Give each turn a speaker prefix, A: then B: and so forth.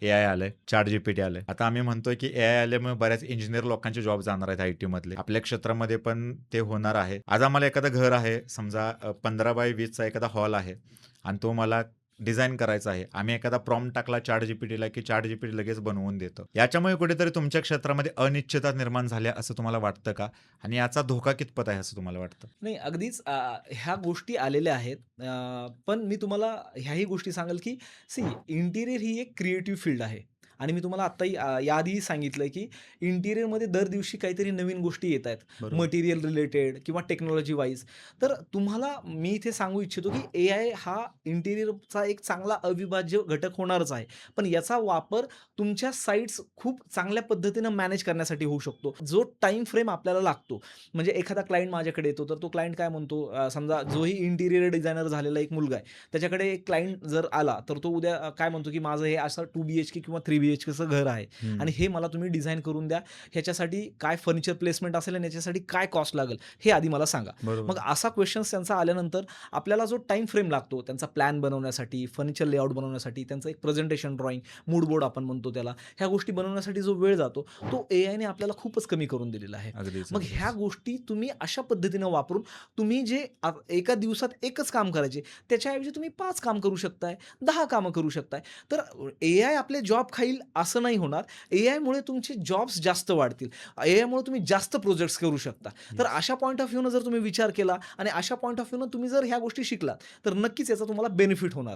A: AI आलंय, ChatGPT आलंय. आता आम्ही म्हणतोय की एआय आल्यामुळे बऱ्याच इंजिनिअर लोकांचे जॉब जाणार आहेत आयटी मधले. आपल्या क्षेत्रामध्ये पण ते होणार आहे. आज आम्हाला एखादं घर आहे, समजा 15x20 चा एखादा हॉल आहे आणि तो मला डिझाइन करायचा आहे. आम्ही एखादा प्रॉम्प्ट टाकला ChatGPTला की ChatGPT लगेच बनवून देतं. याच्यामुळे कुठेतरी तुमच्या क्षेत्रामध्ये अनिश्चितता निर्माण झाल्या असं तुम्हाला वाटतं का? आणि याचा धोका कितपत आहे असं तुम्हाला वाटतं?
B: नाही, अगदीच ह्या गोष्टी आलेल्या आहेत. पण मी तुम्हाला ह्याही गोष्टी सांगेल, की इंटिरियर ही एक क्रिएटिव्ह फील्ड आहे आणि मी तुम्हाला आत्ताही याआधीही सांगितलंय, की इंटिरियरमध्ये दर दिवशी काहीतरी नवीन गोष्टी येतायत.
A: बरोबर.
B: मटेरियल रिलेटेड किंवा टेक्नॉलॉजी वाईज. तर तुम्हाला मी इथे सांगू इच्छितो, की एआय हा इंटिरियरचा एक चांगला अविभाज्य घटक होणारच आहे. पण याचा वापर तुमच्या साइट्स खूप चांगल्या पद्धतीनं मॅनेज करण्यासाठी होऊ शकतो. जो टाईम फ्रेम आपल्याला लागतो, म्हणजे एखादा क्लायंट माझ्याकडे येतो, तर तो क्लायंट काय म्हणतो, समजा जोही इंटिरियर डिझायनर झालेला एक मुलगा आहे. त्याच्याकडे एक क्लायंट जर आला, तर तो उद्या काय म्हणतो, की माझं हे असं 2 बीएचके किंवा 3 बीएचकेचं घर आहे आणि
A: हं.
B: हे मला तुम्ही डिझाइन करून द्या. ह्याच्यासाठी काय फर्निचर प्लेसमेंट असेल आणि याच्यासाठी काय कॉस्ट लागेल, हे आधी मला सांगा. मग
A: बरोबर.
B: असा क्वेशन्स त्यांचा आल्यानंतर आपल्याला जो टाईम फ्रेम लागतो, त्यांचा प्लॅन बनवण्यासाठी, फर्निचर लेआउट बनवण्यासाठी, त्यांचं एक प्रेझेंटेशन ड्रॉइंग, मूड बोर्ड आपण म्हणतो त्याला, ह्या गोष्टी बनवण्यासाठी जो वेळ जातो, तो एआयने आपल्याला खूपच कमी करून दिलेला आहे.
A: अगदीच,
B: मग ह्या
A: अगदीच.
B: गोष्टी तुम्ही अशा पद्धतीनं वापरून तुम्ही जे एका दिवसात एकच काम करायचे, त्याच्याऐवजी तुम्ही 5 काम करू शकताय, 10 कामं करू शकताय. तर एआय आपले जॉब खाईल असं नाही होणार. एआयमुळे तुमचे जॉब्स जास्त वाढतील. एआयमुळे तुम्ही जास्त प्रोजेक्ट्स करू शकता. तर
A: येस.
B: अशा पॉइंट ऑफ व्ह्यूनं जर तुम्ही विचार केला आणि अशा पॉइंट ऑफ व्ह्यूनं तुम्ही जर ह्या गोष्टी शिकलात, तर नक्कीच याचा तुम्हाला बेनिफिट होणार आहे.